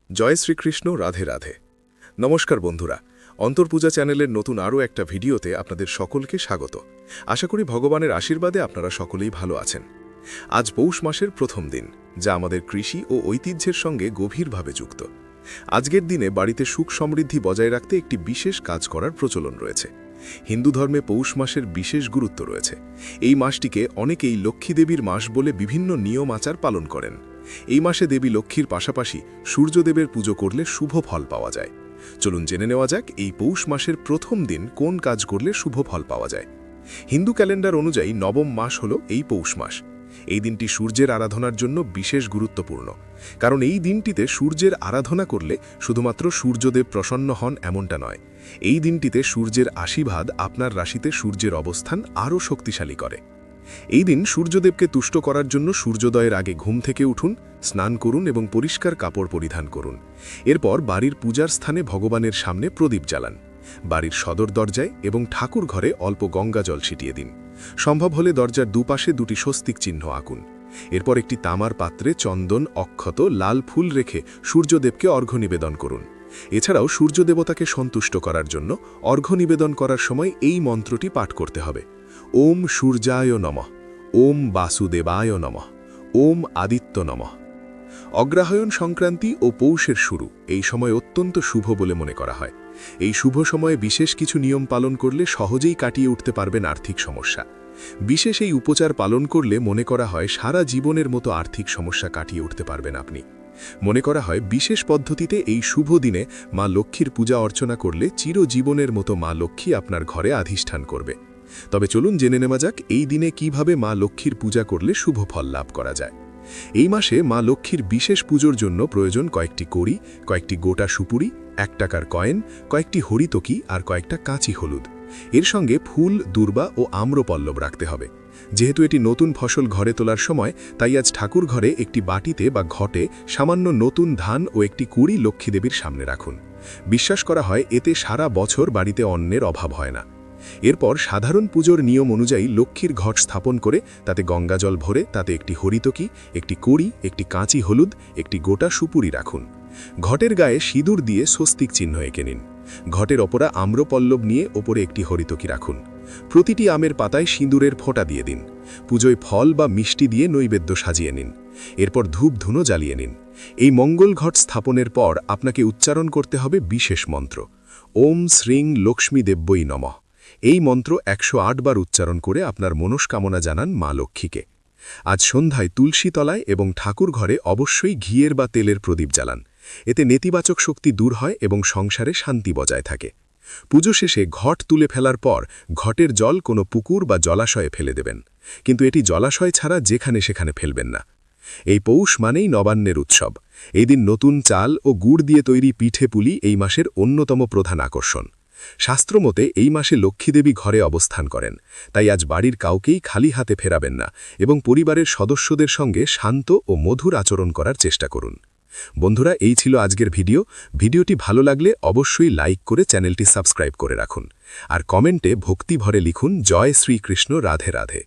জয় শ্রীকৃষ্ণ, রাধে রাধে। নমস্কার বন্ধুরা, অন্তর্পূজা চ্যানেলের নতুন আরও একটা ভিডিওতে আপনাদের সকলকে স্বাগত। আশা করি ভগবানের আশীর্বাদে আপনারা সকলেই ভালো আছেন। আজ পৌষ মাসের প্রথম দিন, যা আমাদের কৃষি ও ঐতিহ্যের সঙ্গে গভীরভাবে যুক্ত। আজকের দিনে বাড়িতে সুখ সমৃদ্ধি বজায় রাখতে একটি বিশেষ কাজ করার প্রচলন রয়েছে। হিন্দু ধর্মে পৌষ মাসের বিশেষ গুরুত্ব রয়েছে। এই মাসটিকে অনেকেই লক্ষ্মী দেবীর মাস বলে বিভিন্ন নিয়ম আচার পালন করেন। এই মাসে দেবী লক্ষ্মীর পাশাপাশি সূর্যদেবের পুজো করলে শুভ ফল পাওয়া যায়। চলুন জেনে নেওয়া যাক এই পৌষ মাসের প্রথম দিন কোন কাজ করলে শুভ ফল পাওয়া যায়। হিন্দু ক্যালেন্ডার অনুযায়ী নবম মাস হল এই পৌষ মাস। এই দিনটি সূর্যের আরাধনার জন্য বিশেষ গুরুত্বপূর্ণ, কারণ এই দিনটিতে সূর্যের আরাধনা করলে শুধুমাত্র সূর্যদেব প্রসন্ন হন এমনটা নয়, এই দিনটিতে সূর্যের আশীর্বাদ আপনার রাশিতে সূর্যের অবস্থান আরও শক্তিশালী করে। এই দিন সূর্যদেবকে তুষ্ট করার জন্য সূর্যোদয়ের আগে ঘুম থেকে উঠুন, স্নান করুন এবং পরিষ্কার কাপড় পরিধান করুন। এরপর বাড়ির পূজার স্থানে ভগবানের সামনে প্রদীপ জ্বালান। বাড়ির সদর দরজায় এবং ঠাকুর ঘরে অল্প গঙ্গা জল ছিটিয়ে দিন। সম্ভব হলে দরজার দুপাশে দুটি স্বস্তিক চিহ্ন আঁকুন। এরপর একটি তামার পাত্রে চন্দন, অক্ষত, লাল ফুল রেখে সূর্যদেবকে অর্ঘ্য নিবেদন করুন। এছাড়াও সূর্যদেবতাকে সন্তুষ্ট করার জন্য অর্ঘ্য নিবেদন করার সময় এই মন্ত্রটি পাঠ করতে হবে: ওম সূর্যায় নমঃ, ওম বাসুদেবায় নমঃ, ওম আদিত্য নমঃ। অগ্রহায়ণ সংক্রান্তি ও পৌষের শুরু এই সময় অত্যন্ত শুভ বলে মনে করা হয়। এই শুভ সময়ে বিশেষ কিছু নিয়ম পালন করলে সহজেই কাটিয়ে উঠতে পারবেন আর্থিক সমস্যা। বিশেষ এই উপচার পালন করলে মনে করা হয় সারা জীবনের মতো আর্থিক সমস্যা কাটিয়ে উঠতে পারবেন আপনি। মনে করা হয় বিশেষ পদ্ধতিতে এই শুভ দিনে মা লক্ষ্মীর পূজা অর্চনা করলে চিরজীবনের মতো মা লক্ষ্মী আপনার ঘরে অধিষ্ঠান করবে। তবে চলুন জেনে নেওয়া যাক এই দিনে কিভাবে মা লক্ষ্মীর পূজা করলে শুভ ফল লাভ করা যায়। এই মাসে মা লক্ষ্মীর বিশেষ পুজোর জন্য প্রয়োজন কয়েকটি কড়ি, কয়েকটি গোটা সুপুরি, 1 টাকার কয়েন, কয়েকটি হরিতকি আর কয়েকটা কাঁচি হলুদ। এর সঙ্গে ফুল, দূর্বা ও আম্রপল্লব রাখতে হবে। যেহেতু এটি নতুন ফসল ঘরে তোলার সময়, তাই আজ ঠাকুর ঘরে একটি বাটিতে বা ঘটে সামান্য নতুন ধান ও একটি কুড়ি লক্ষ্মীদেবীর সামনে রাখুন। বিশ্বাস করা হয় এতে সারা বছর বাড়িতে অন্নের অভাব হয় না। এরপর সাধারণ পুজোর নিয়ম অনুযায়ী লক্ষ্মীর ঘট স্থাপন করে তাতে গঙ্গাজল ভরে তাতে একটি হরিতকি, একটি কড়ি, একটি কাঁচি হলুদ, একটি গোটা সুপুরি রাখুন। ঘটের গায়ে সিঁদুর দিয়ে স্বস্তিক চিহ্ন এঁকে নিন। ঘটের ওপরা আম্রপল্লব নিয়ে ওপরে একটি হরিতকি রাখুন। প্রতিটি আমের পাতায় সিঁদুরের ফোঁটা দিয়ে দিন। পুজোয় ফল বা মিষ্টি দিয়ে নৈবেদ্য সাজিয়ে নিন। এরপর ধূপ ধুনো জ্বালিয়ে নিন। এই মঙ্গল ঘট স্থাপনের পর আপনাকে উচ্চারণ করতে হবে বিশেষ মন্ত্র: ওম শ্রীং লক্ষ্মী দেব্যই নমঃ। এই মন্ত্র 108 বার উচ্চারণ করে আপনার মনস্কামনা জানান মা লক্ষ্মীকে। আজ সন্ধ্যায় তুলসী তলায় এবং ঠাকুর ঘরে অবশ্যই ঘিয়ের বা তেলের প্রদীপ জ্বালান। এতে নেতিবাচক শক্তি দূর হয় এবং সংসারে শান্তি বজায় থাকে। পুজো শেষে ঘট তুলে ফেলার পর ঘটের জল কোনো পুকুর বা জলাশয়ে ফেলে দেবেন, কিন্তু এটি জলাশয় ছাড়া যেখানে সেখানে ফেলবেন না। এই পৌষ মানেই নবান্নের উৎসব। এই দিন নতুন চাল ও গুড় দিয়ে তৈরি পিঠে পুলি এই মাসের অন্যতম প্রধান আকর্ষণ। শাস্ত্রমতে এই মাসে লক্ষ্মীদেবী ঘরে অবস্থান করেন, তাই আজ বাড়ির কাউকেই খালি হাতে ফেরাবেন না এবং পরিবারের সদস্যদের সঙ্গে শান্ত ও মধুর আচরণ করার চেষ্টা করুন। বন্ধুরা, এই ছিল আজকের ভিডিওটি ভালো লাগলে অবশ্যই লাইক করে চ্যানেলটি সাবস্ক্রাইব করে রাখুন আর কমেন্টে ভক্তি ভরে লিখুন জয় শ্রীকৃষ্ণ, রাধে রাধে।